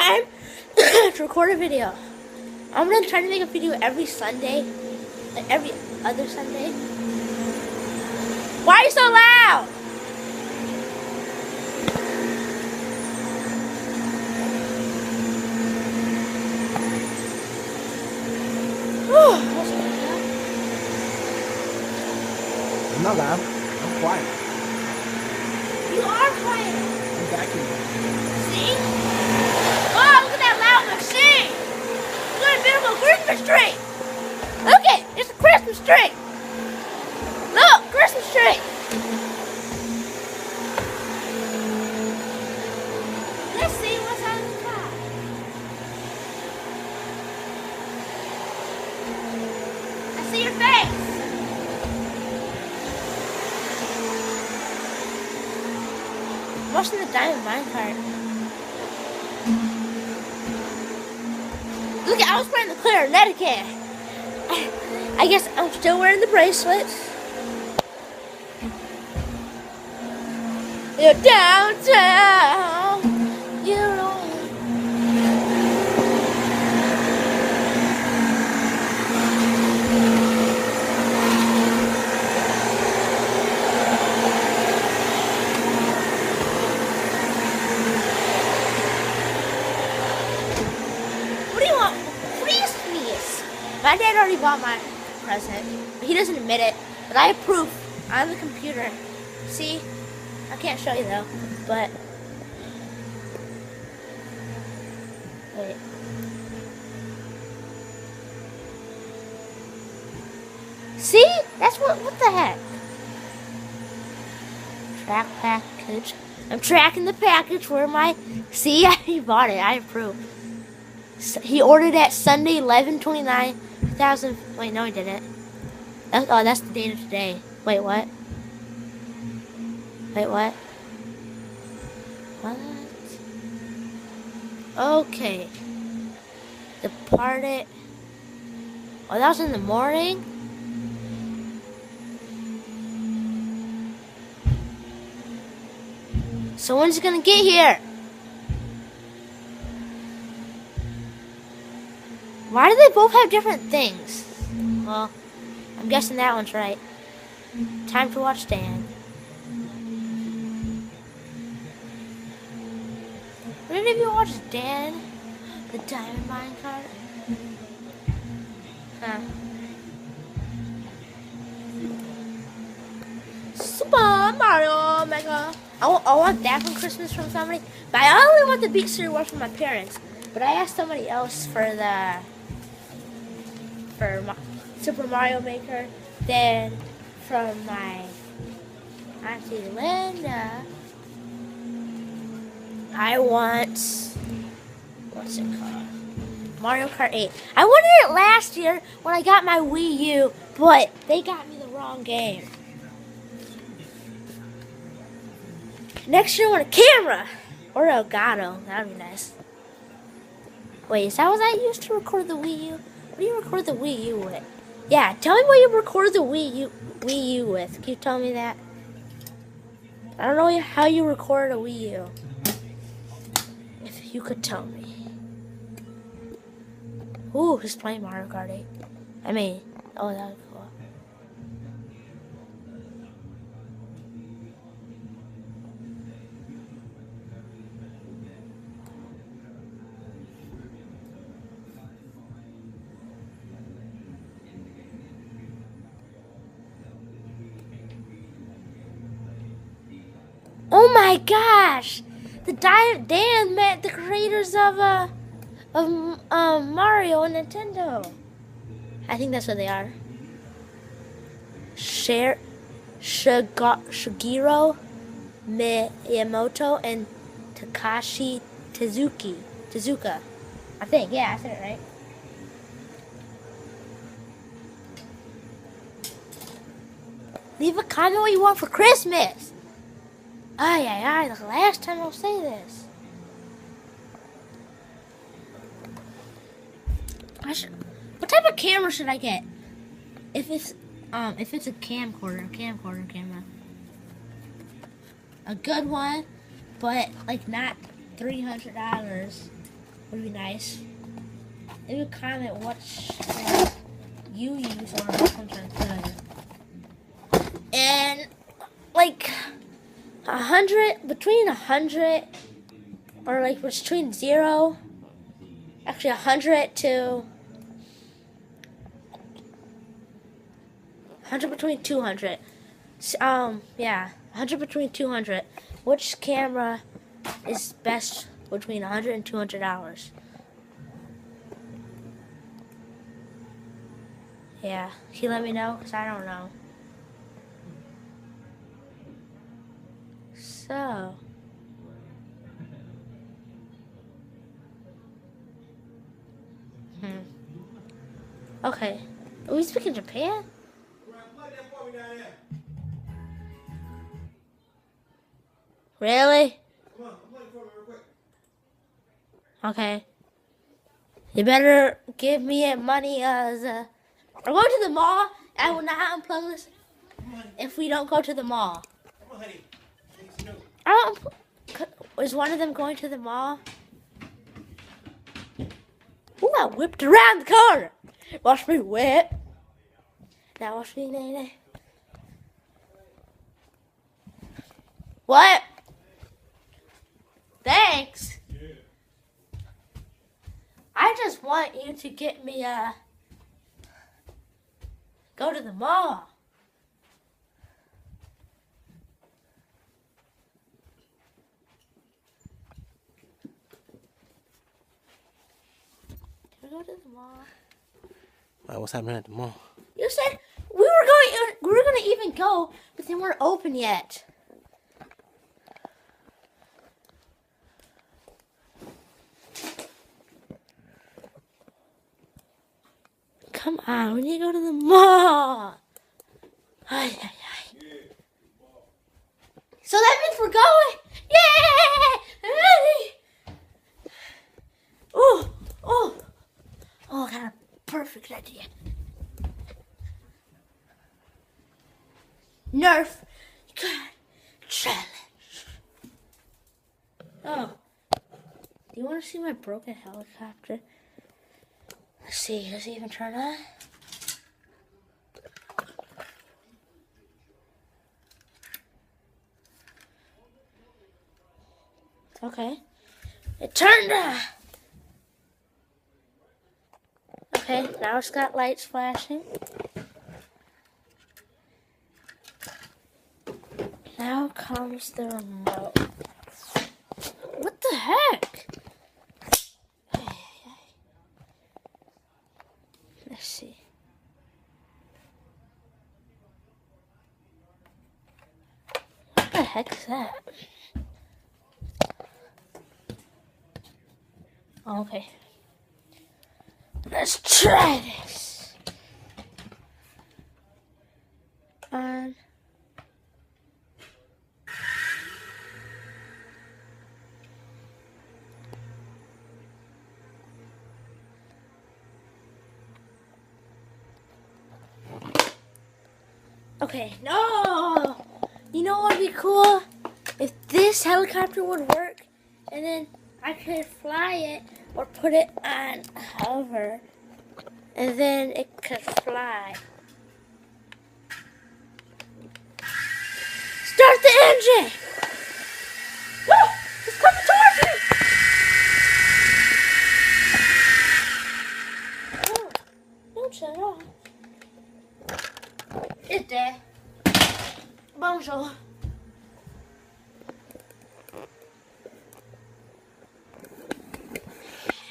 time to record a video. I'm gonna try to make a video every Sunday, like every other Sunday. Why are you so loud? I'm not loud. I'm quiet. You are quiet. I'm vacuuming. See? Oh, look at that loud machine. Look at a beautiful Christmas tree. Look it, it's a Christmas tree. Look, Christmas tree. Let's see what's on the top. I see your face. What's in the diamond minecart? Look, I was playing the clarinet again. I guess I'm still wearing the bracelet. You're downtown. You know. What do you want? Christmas. My dad already bought my present. He doesn't admit it, but I have proof on the computer. See? I can't show you though, but wait. See? That's what the heck? Track package. I'm tracking the package where my, see, he bought it, I approve. He ordered it Sunday 11/29/2000. Wait, no he didn't. That's the date of today. Wait, what? Wait, what? What? Okay. Departed. Oh, that was in the morning? So when's it gonna get here? Why do they both have different things? Well, I'm guessing that one's right. Time to watch Dan. When did you watch Dan? The Diamond Minecart? Huh. Super Mario Mega. I want that for Christmas from somebody, but I only want the Beat Series 1 from my parents. But I asked somebody else for Super Mario Maker, then from my Auntie Linda, I want, what's it called? Mario Kart 8. I wanted it last year when I got my Wii U, but they got me the wrong game. Next year I want a camera or a Elgato. That would be nice. Wait, is that what I used to record the Wii U? What do you record the Wii U with? Yeah, tell me what you record the Wii U with. Can you tell me that? I don't know how you record a Wii U. If you could tell me. Ooh, who's playing Mario Kart 8? I mean, oh, that was cool. Oh my gosh! Dan met the creators of Mario and Nintendo. I think that's what they are. Shigeru Miyamoto and Takashi Tezuka. I think, yeah, I said it right. Leave a comment what you want for Christmas. Ay, the last time I'll say this. What type of camera should I get? If it's a camcorder camera. A good one, but like not $300. would be nice. Leave a comment what you use on sometimes. And like 100, between 100 or like between 0, actually 100 to 100 between 200. Yeah, 100 between 200. Which camera is best between $100 and $200? Yeah, can you let me know? Because I don't know. So, okay. Are we speaking Japan? Really? Okay. You better give me money as we're going to the mall. I will not unplug this if we don't go to the mall. I don't. Is one of them going to the mall? Ooh, I whipped around the corner. Watch me whip. Now watch me nay. What? Thanks. I just want you to get me go to the mall. Can we go to the mall? What's happening at the mall? You said we were gonna even go, but they weren't open yet. Come on, we need to go to the mall. Ay, ay, ay. So that means we're going. Yay! Oh, oh, oh! I got a perfect idea. Nerf gun challenge. Oh, do you want to see my broken helicopter? Let's see. Does it even turn on? Okay. It turned on. Okay, now it's got lights flashing. Now comes the remote. What the heck? Let's see. What the heck is that? Oh, okay. Let's try this. On. Okay, no! You know what would be cool? If this helicopter would work, and then I could fly it or put it on hover, and then it could fly. Start the engine! Woo! It's coming towards me! Oh, don't shut it off. It's there. Bonjour.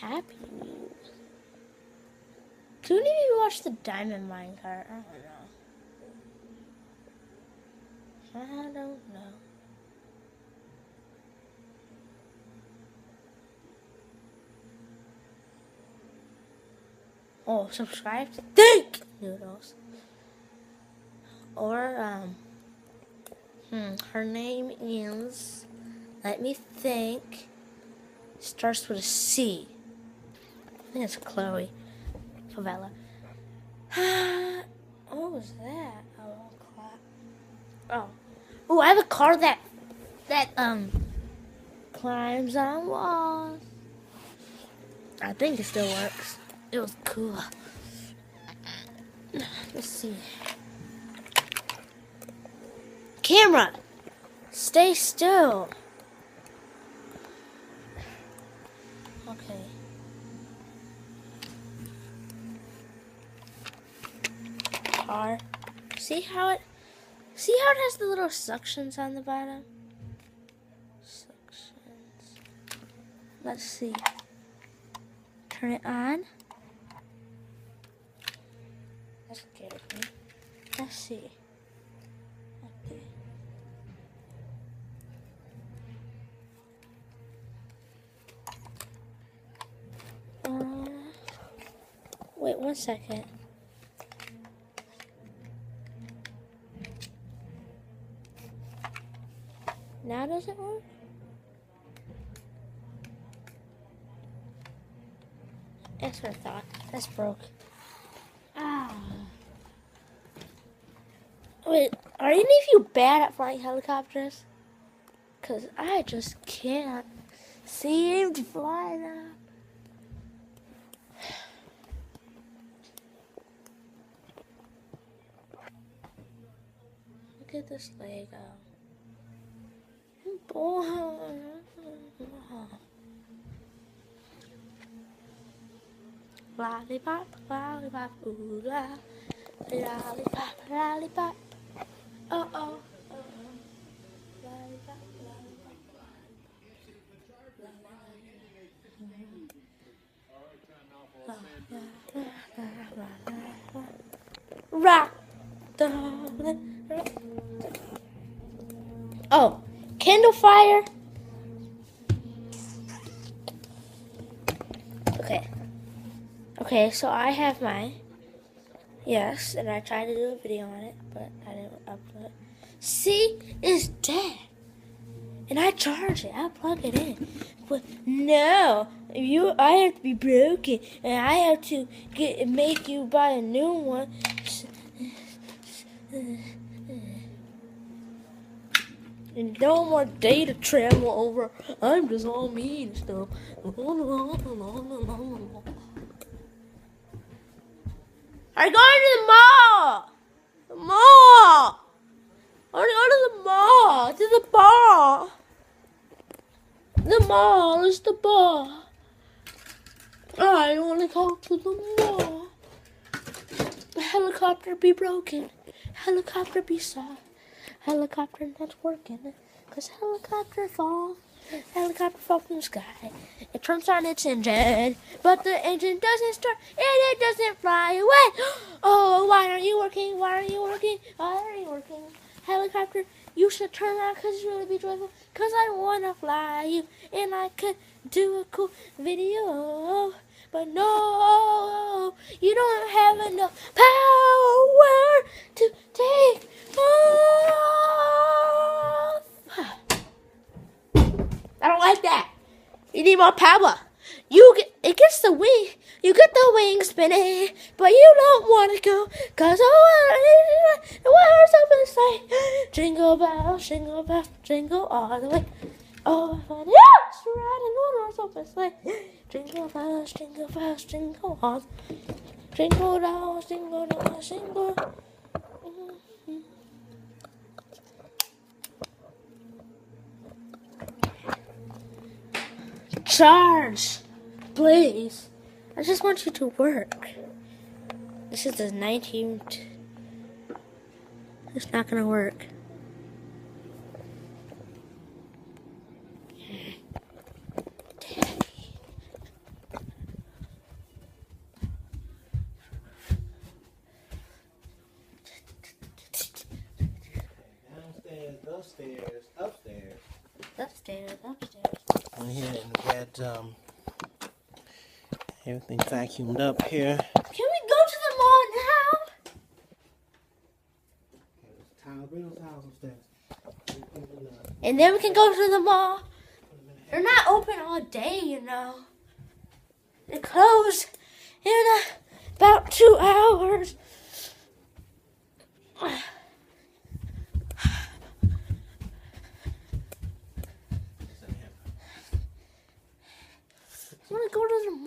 Happy Wheels. Do any of you watch the Diamond Minecart? I don't know. Oh, subscribe to Think Noodles. Or, her name is, let me think, starts with a C. I think it's Chloe Favela. What was that? Oh, clock. Oh, I have a car that climbs on walls. I think it still works. It was cool. Let's see. Camera, stay still. Okay. Car. See how it has the little suctions on the bottom? Suctions. Let's see. Turn it on. That scared me. Let's see. Okay. Wait 1 second. Now does it work? That's what I thought. That's broke. Ah. Wait, are any of you bad at flying helicopters? Cause I just can't seem to fly them. Look at this Lego. Lollipop, lollipop, ooh la, lollipop, lollipop. Oh oh, lollipop, lollipop, lollipop. Rock, darling. Oh, candle fire. Okay, so I have mine. Yes, and I tried to do a video on it, but I didn't upload it. See, it's dead. And I charge it, I plug it in. But no, I have to be broken, and I have to make you buy a new one. And no more data travel over. I'm just all mean and stuff. I'm going to the mall! The mall! I want to go to the mall! To the bar! The mall is the bar. I want to go to the mall. The helicopter be broken. Helicopter be soft. Helicopter not working. Cause helicopter fall. Helicopter fall from the sky. It turns on its engine, but the engine doesn't start and it doesn't fly away. Oh, why aren't you working? Why aren't you working? Why aren't you working? Helicopter, you should turn around because you really be joyful. Cause I wanna fly you and I could do a cool video. But no, you don't have enough power to take off. I don't like that. You need more power. It gets the wing. You get the wings spinning, but you don't want to go. Cause I want something to say. Jingle bells, jingle all the way. Oh, fun yes, riding on our open sleigh. Jingle bells, jingle all. Jingle bells, jingle bells, jingle. Charge, please. I just want you to work. This is the 19th. It's not gonna work. Upstairs. On here, and we got everything vacuumed up here. Can we go to the mall now? And then we can go to the mall. They're not open all day, you know. They close in about 2 hours. I want to go to the mall.